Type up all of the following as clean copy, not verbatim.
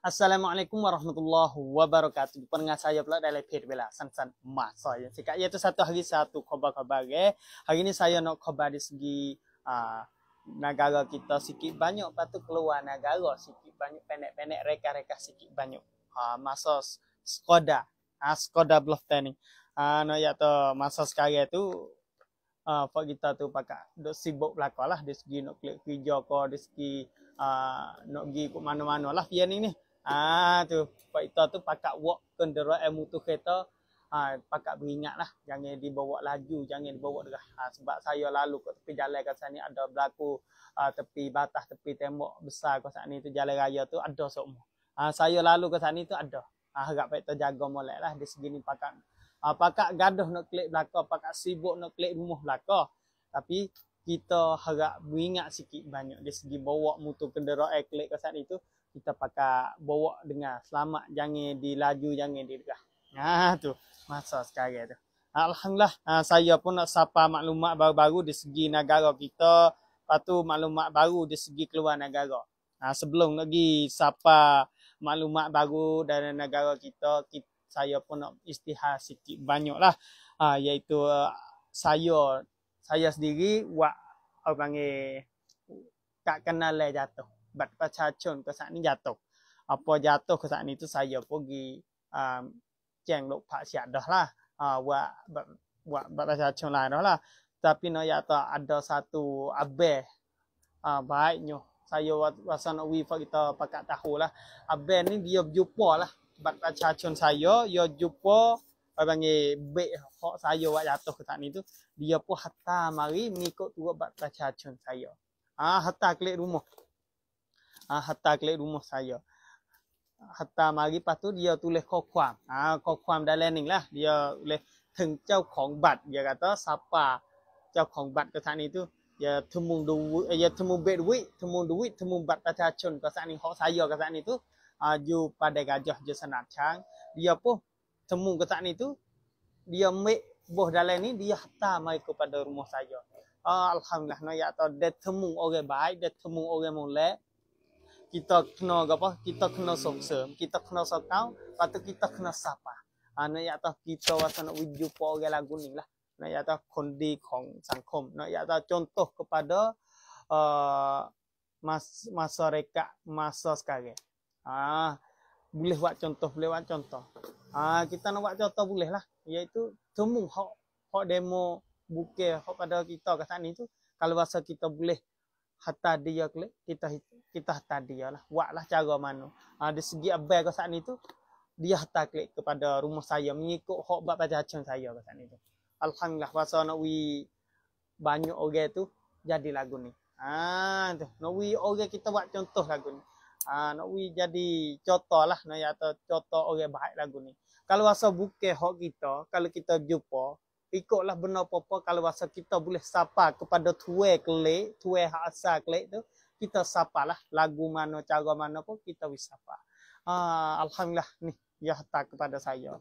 Assalamualaikum warahmatullahi wabarakatuh. Pendengar saya pula dalam page bela san-san mas saya. Sikap iaitu satu hari satu khabar-khabar. Hari ini saya nak khabar dari segi negara kita sikit banyak, patut keluar negara sikit banyak, pendek-pendek reka-reka sikit banyak. Masa Skoda. Skoda Bluff ni. No ya tu masa sekarang tu pak kita tu pakai dok sibuk belaka lah dari segi nak klik kerja ke, dari segi nak pergi ke mana-mana lah dia ni. Tu pak kita tu pakai walk kenderaan motor kereta, pakai beringat lah, jangan dibawa laju, jangan dibawa derah. Sebab saya lalu ke tepi jalan kat sana ada berlaku tepi batas, tepi tembok besar kat sana tu jalan raya tu ada semua. Saya lalu ke sana tu ada. Harap pak kita jaga molek lah di segi ni pakai pakai gaduh nak klik belaka, pakai sibuk nak klik rumah belaka. Tapi kita harap beringat sikit banyak dari segi bawa motor kenderaan klik ke sana itu, kita pakai bawa dengan selamat, jangan dilaju, jangan diderah. Tu masa sekarang tu. Alhamdulillah, saya pun nak sapa maklumat baru-baru di segi negara kita, patu maklumat baru di segi keluar negara. Sebelum lagi sapa maklumat baru dari negara kita, saya pun nak istihar sikit banyaklah, iaitu saya sendiri buat orang panggil tak kenal jatuh. Bat pacacun ke saat ni jatuh. Apa jatuh ke saat ni tu saya pergi ceng lok pak siap dah lah. Buat pacacun lah dah lah. Tapi no ya tu ada satu abeh baiknya. Saya rasa nak wifa kita pakat tahu lah. Abeh ni dia berjumpa lah. Bat pacacun saya, dia jumpa orang panggil beg hak saya buat jatuh ke saat ni tu. Dia pun hantar mari mengikut turut bat pacacun saya. Hantar klik rumah. Hantar klik rumah saya. Hantar mari lepas tu dia tulis kokuam. Kokuam dalam ni lah. Dia tulis teng จ้าของบัตร. Dia kata siapa เจ้าของบัตร ke saat ni tu. Dia temung duit, dia temung beg duit, temung bat pacacun ke saat ni. Hak saya ke saat ni tu. Ju pada gajah je senat cang. Dia pun temung ke saat ni tu. Dia make boh dalam ni, dia hantar mari kepada rumah saya. Alhamdulillah. No, ya tahu dia temung orang baik, dia temung orang molek. Kita kena apa? Kita kena songsem, kita kena sokau, lepas tu kita kena sapa. Nak ya tahu kita wasa nak jumpa orang lagu ni lah. Nak ya tahu kondiของสังคม. Nak ya tahu contoh kepada masyarakat masa sekarang. Boleh buat contoh, kita nak buat contoh boleh lah. Iaitu temu hak demo buke hak pada kita kat sana tu. Kalau rasa kita boleh hantar dia klik, kita hantar dia lah. Buatlah cara mana. Dari segi abang kat sana tu, dia hantar klik kepada rumah saya mengikut hak buat pacacun saya kat sana tu. Alhamdulillah, rasa nak banyak orang tu jadi lagu ni. Tu. Nak orang kita buat contoh lagu ni. Nak jadi contoh lah. Nak ya contoh orang baik lagu ni. Kalau rasa bukan hak kita, kalau kita jumpa, ikutlah benar apa-apa. Kalau rasa kita boleh sapa kepada tuai klik, tuai hak asal klik tu, kita sapa lah. Lagu mana, cara mana pun kita bisa sapa. Alhamdulillah ni, dia hantar kepada saya.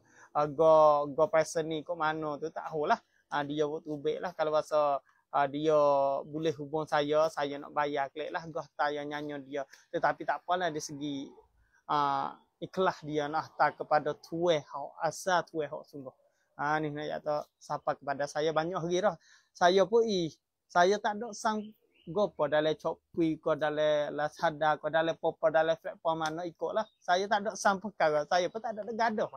Go person ni kok mana tu tak tahulah. Dia buat ubek lah. Kalau rasa dia boleh hubung saya nak bayar klik lah. Go hantar yang nyanyi dia. Tetapi tak apalah dari segi ikhlas dia nak hantar kepada tuai hak asal, tuai hak sungguh. Ni nak kata sapa kepada saya banyak hari dah. Saya pun saya tak ada sang gopo dalam Shopee ko dalam Lazada ko dalam popo dalam platform mana ikutlah. Saya tak ada sang perkara. Saya pun tak ada gaduh.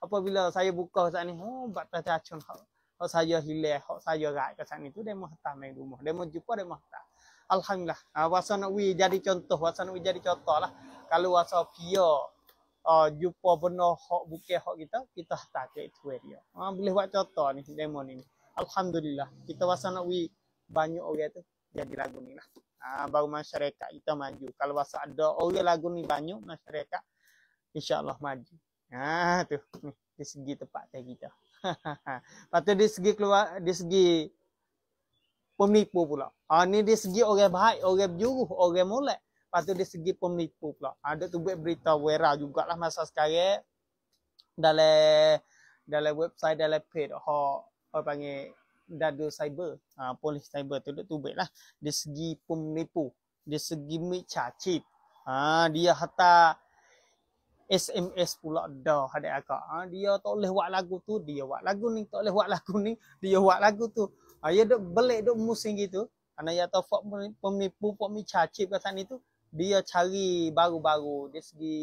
Apabila saya buka saat ni, bat pacacun hak saya hilang, hak saya rat kat sana tu demo hantar mai rumah. Demo jumpa demo hantar. Alhamdulillah. Wasa nak jadi contoh, lah. Kalau wasa pia jumpa benar hak bukan hak kita hantar ke itu dia. Boleh buat contoh ni demo ni. Alhamdulillah. Kita wasa nak banyak orang tu jadi lagu ni lah. Baru masyarakat kita maju. Kalau wasa ada orang lagu ni banyak, masyarakat insya-Allah maju. Tu ni di segi tempat kita. Lepas di segi keluar, di segi penipu pula. Ni di segi orang baik, orang berjuruh, orang molek. Lepas tu di segi penipu pula. Ada tu buat berita viral jugalah masa sekarang dalam website, dalam page orang panggil dadu cyber, polis cyber tu baiklah. Di segi penipu, di segi micacip, dia hantar SMS pula dah ada akak. Dia tak boleh buat lagu tu, dia buat lagu ni, tak boleh buat lagu ni, dia buat lagu tu. Ya duk belik duk musim gitu. Karena ya tahu fok penipu, fok micacip kat sana itu, dia cari baru-baru dari segi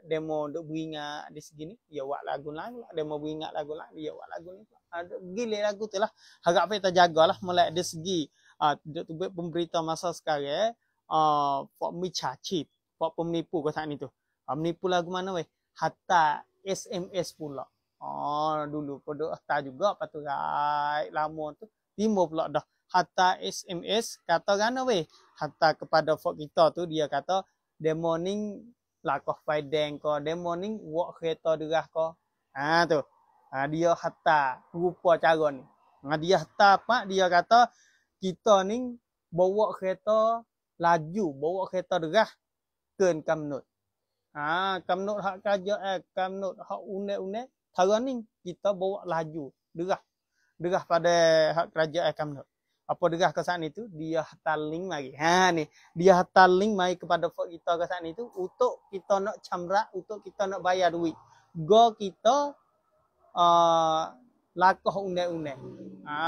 demo duk beringat di segi ni, dia buat lagu lain lah. Demo beringat lagu lain, dia buat lagu ni. Gila lagu tu lah. Harap kita jagalah mulai dari segi duk pemberita masa sekarang fok micacip, fok penipu kat sana itu. Menipu lagu mana weh? Hatta SMS pula. Dulu pada hatta juga paturai lama tu timbul pula dah. Hatta SMS kata kan weh? Hatta kepada fok kita tu dia kata demo ning lakoh paideng ko, demo ning wak kereta derah ko. Tu. Dia hatta rupa cara ni. Dia hatta apa? Dia kata kita ning bawa kereta laju, bawa kereta derah ken kamnut. Kamnut hak kerja kamnut hak une-une cara ni kita bawa laju derah pada hak kerja kamnut. Apa derah ke sana itu dia hantar link mari. Ni dia hantar link mari kepada fok kita ke sana itu untuk kita nak camrak, untuk kita nak bayar duit. Go kita lakoh une-une.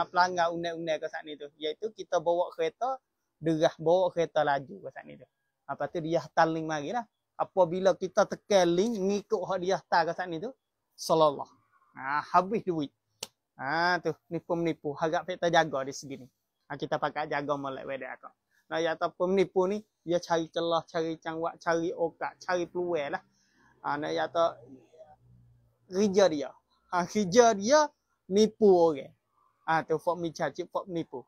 Pelanggar une-une ke sana itu iaitu kita bawa kereta derah, bawa kereta laju ke sana itu. Lepas tu dia hantar link mari lah. Apabila kita tekan link ngikut hak dia hantar ke sana tu, sallallahu. Habis duit. Tu nipu-nipu. Harap kita jaga di segi ni. Kita pakai jaga molek wedek akak. Ya tak penipu ni dia cari celah, cari cangwak, cari okat, cari peluang lah. Ya tak kerja dia. Kerja dia nipu orang. Tu fok micacip, fok menipu.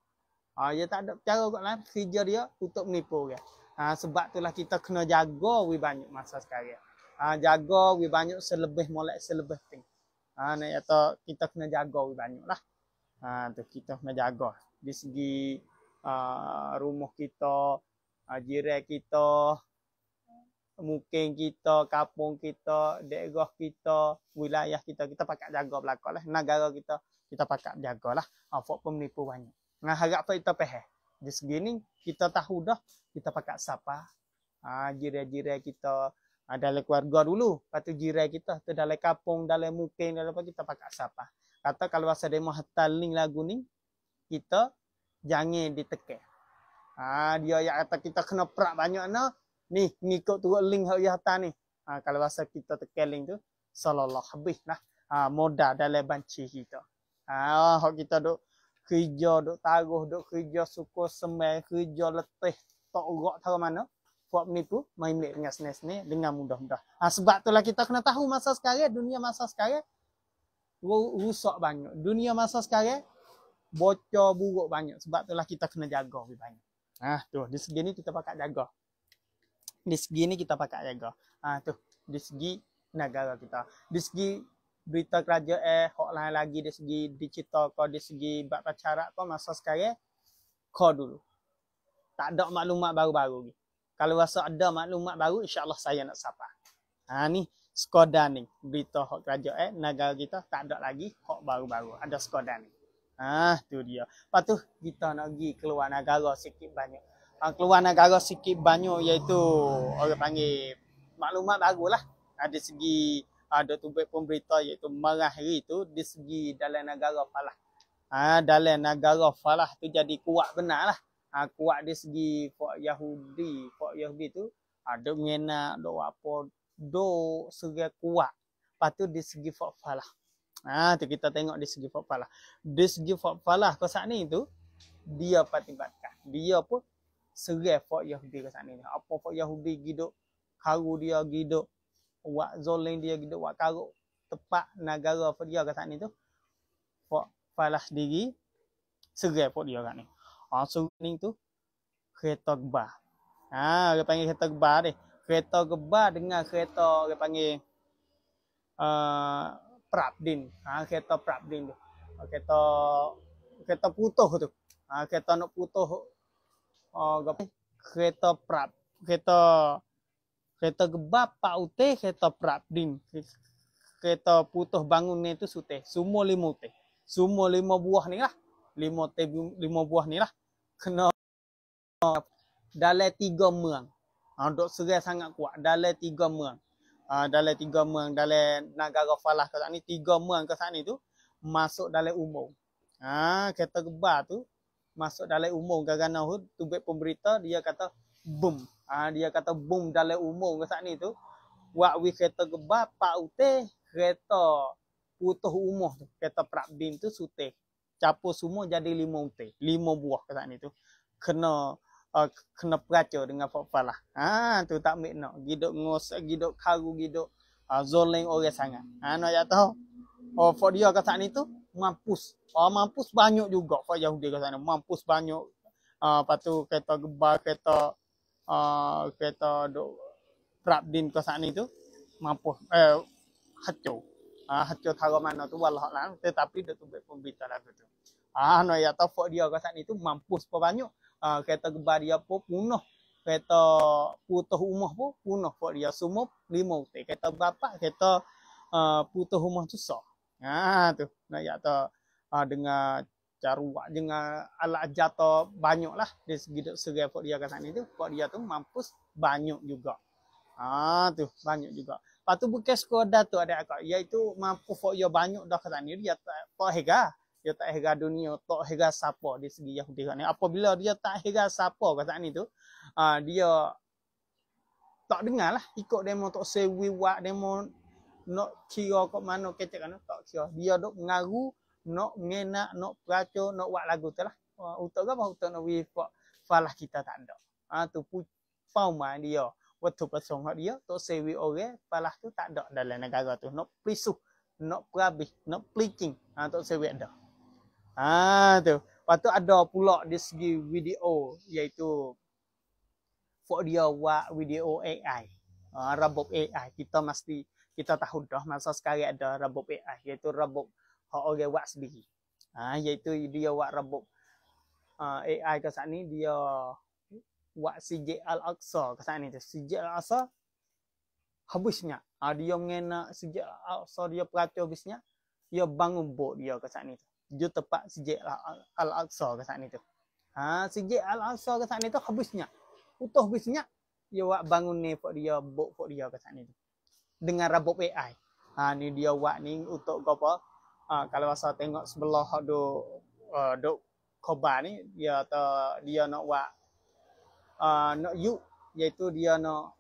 Dia tak ada cara kot lah. Kerja dia untuk menipu orang. Sebab itulah kita kena jaga lebih banyak masa sekarang. Jaga lebih banyak selebih molek selebih ting. Ya tak kita kena jaga lebih banyak lah. Tu kita kena jaga. Di segi rumah kita, jiran kita, mungkin kita, kampung kita, daerah kita, wilayah kita pakai jaga belakang lah. Negara kita pakai jaga lah. Fok penipu banyak. Harap kita faham. Di segi ni kita tahu dah kita pakai siapa. Jiran-jiran kita dalam keluarga dulu. Lepas tu jiran kita tu dalam kampung, dalam mungkin, dalam apa kita pakai siapa. Kata kalau rasa demo hantar link lagu ni, kita jangan ditekan. Dia yang kata kita kena perak banyak nah. Ni ngikut turut link hak dia hantar ni. Kalau rasa kita tekan link tu, sallallahu habis lah. Modal dalam banci kita. Hak kita duk kerja, duk taruh, duk kerja suku semai, kerja letih, tak urak tahu mana. Buat menipu, main milik dengan senang-senang, dengan mudah-mudah. Sebab itulah kita kena tahu masa sekarang, dunia masa sekarang, rusak banyak. Dunia masa sekarang, bocor buruk banyak. Sebab itulah kita kena jaga lebih banyak. Tu, di segi ni kita pakai jaga. Di segi ni kita pakai jaga. Tu, di segi negara kita. Di segi berita kerajaan, hak lain lagi di segi digital kau, di segi bab pacaran kau masa sekarang, kau dulu. Tak ada maklumat baru-baru ni. Kalau rasa ada maklumat baru, insya-Allah saya nak sapa. Ni Skoda ni, berita hak kerajaan negara kita tak ada lagi hak baru-baru. Ada Skoda ni. Tu dia. Lepas tu kita nak pergi keluar negara sikit banyak. Keluar negara sikit banyak iaitu orang panggil maklumat barulah. Ada segi ada tubik pemberita iaitu Marahiri tu di segi dalam negara Falah. Dalam negara Falah tu jadi kuat benar lah. Kuat di segi Fok Yahudi tu ada mengenak do apa do segi kuat. Lepas tu di segi Fok Falah. Tu kita tengok di segi Fok Falah. Di segi Fok Falah ke saat ni tu dia patibatkan. Dia pun serai Fok Yahudi ke saat ni. Apa Fok Yahudi giduk karu dia giduk buat zoling dia giduk buat karuk tepat negara Fok dia ke saat ni tu. Fok Falah sendiri serai Fok dia kat ni. Suring tu kereta gebar. Dia panggil kereta gebar deh. Kereta gebar dengan kereta dia panggil Prabdin. Kereta Prabdin tu. Kereta putuh tu. Kereta nak putuh kereta gebar Pak Ute, kereta Prabdin. Kereta putuh bangun ni tu sutih. Semua 5 Ute. Semua 5 buah ni lah. 5 buah ni lah. Kena dalam 3 muang. Dok serai sangat kuat. Dalam 3 muang. dalam 3 muang dalam negara Falah kat ni 3 muang kat ni tu masuk dalam umum. Kereta gebar tu masuk dalam umum gagana tu bet pemberita dia kata boom. Dia kata boom dalam umum kat ni tu. Wak wi kereta gebar pak uteh kereta putuh umuh tu. Kereta Prabdin tu suteh. Capur semua jadi 5 uteh. 5 buah kat ni tu. Kena peracur dengan Falah. Tu tak mek nak. Gidok ngos, gidok karu, gidok zoleng orang sangat. Nak ya tahu. For dia kat ni tu mampus. Mampus banyak juga for Yahudi kat sana. Mampus banyak. Lepas tu kereta gebar, kereta dok Prabdin kat ni tu mampus hancur. Hancur tara mana tu wallah lah. Tetapi dia tu pemberita lagu tu. Nak ya tahu for dia kat ni tu mampus banyak. Kereta gebar dia pun punah. Kereta putuh rumah pun punah buat dia. Semua 5 utih. Kereta bapak, kereta putuh rumah tu sah. Tu. Nak ya tahu dengan caruak, dengan alat jatuh banyak lah. Dari segi serai buat dia kat sana tu. Buat dia tu mampus banyak juga. Tu banyak juga. Lepas tu bukan sekadar tu ada akak. Iaitu mampu buat dia banyak dah kat sana. Dia tak hega. Dia tak hega dunia, tak hega siapa di segi Yahudi ni. Apabila dia tak hega siapa kat ni tu, dia tak dengar lah ikut demo tak sewi wak demo nak kira kat mana kecek kan tak kira. Dia dok mengaru, nak ngenak, nak peracur, nak buat lagu tu lah. Untuk apa? Untuk nak wifak Falah kita tak ada. Tu pauma dia. Waktu pasang dia tak sewi orang Falah tu tak ada dalam negara tu. Nak prisuh, nak perabih, nak pleaching, tak sewi ada. Tu. Lepas tu ada pula di segi video iaitu for dia buat video AI. Rabuk AI. Kita tahu dah masa sekarang ada rabuk AI iaitu rabuk hak orang buat sendiri. Iaitu dia buat rabuk AI ke sana ni dia buat CJ Al-Aqsa ke sana ni tu. CJ Al-Aqsa habisnya. Dia mengenak CJ Al-Aqsa dia peracur habisnya. Dia bangun bot dia ke sana ni tu. Dia tepat CJ Al-Aqsa ke sana tu. CJ Al-Aqsa ke sana tu habisnya. Utuh habisnya. Dia buat bangun ni buat dia, bot buat dia ke sana tu. Dengan rabuk AI. Ni dia buat ni untuk apa? Kalau masa tengok sebelah duk khobar ni, dia nak buat nak yuk. Iaitu dia nak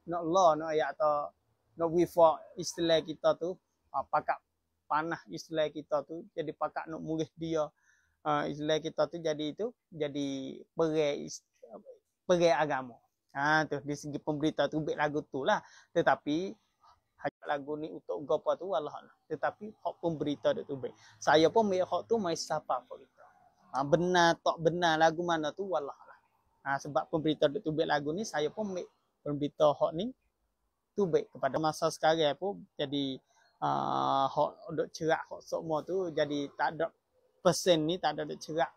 law, nak ayat atau nak wifak istilah kita tu. Pakak panah istilah kita tu jadi pakak nak murid dia istilah kita tu jadi perai agama. Tu di segi pemberita tu bet lagu tu lah, tetapi lagu ni untuk gopa tu Allah. Tetapi hak pemberita tu bet saya pun mai hak tu mai siapa pun kita benar tak benar lagu mana tu wallah lah. Sebab pemberita tu bet lagu ni saya pun mai pemberita hak ni tu bet kepada masa sekarang pun jadi hak dok cerak hak semua tu jadi tak ada persen ni tak ada dok cerak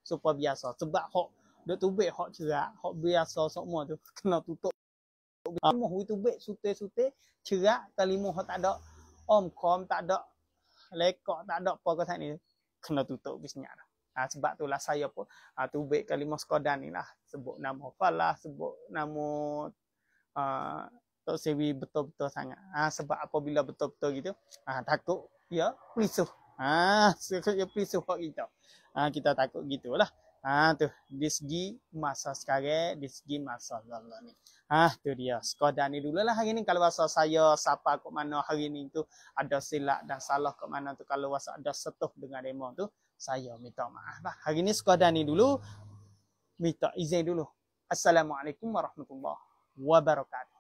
super biasa sebab hak dok tubek hak cerak hak biasa semua tu kena tutup limah itu bet sute cerak kalimah hak tak ada kom tak ada lekak tak ada apa kat ni kena tutup bisnya sebab itulah saya pun tubek kalimah sekadar ni lah sebut nama Falah sebut nama tak sewi betul-betul sangat. Sebab apabila betul-betul gitu, takut ya pelisuh. Dia pelisuh hak kita. Kita takut gitulah. Tu di segi masa sekarang, di segi masa Allah ni. Tu dia. Sekadar ni dulu lah hari ni. Kalau masa saya sapa kat mana hari ni tu ada silap dan salah kat mana tu, kalau masa ada setuh dengan demo tu, saya minta maaf lah. Hari ni sekadar ni dulu. Minta izin dulu. Assalamualaikum warahmatullahi wabarakatuh.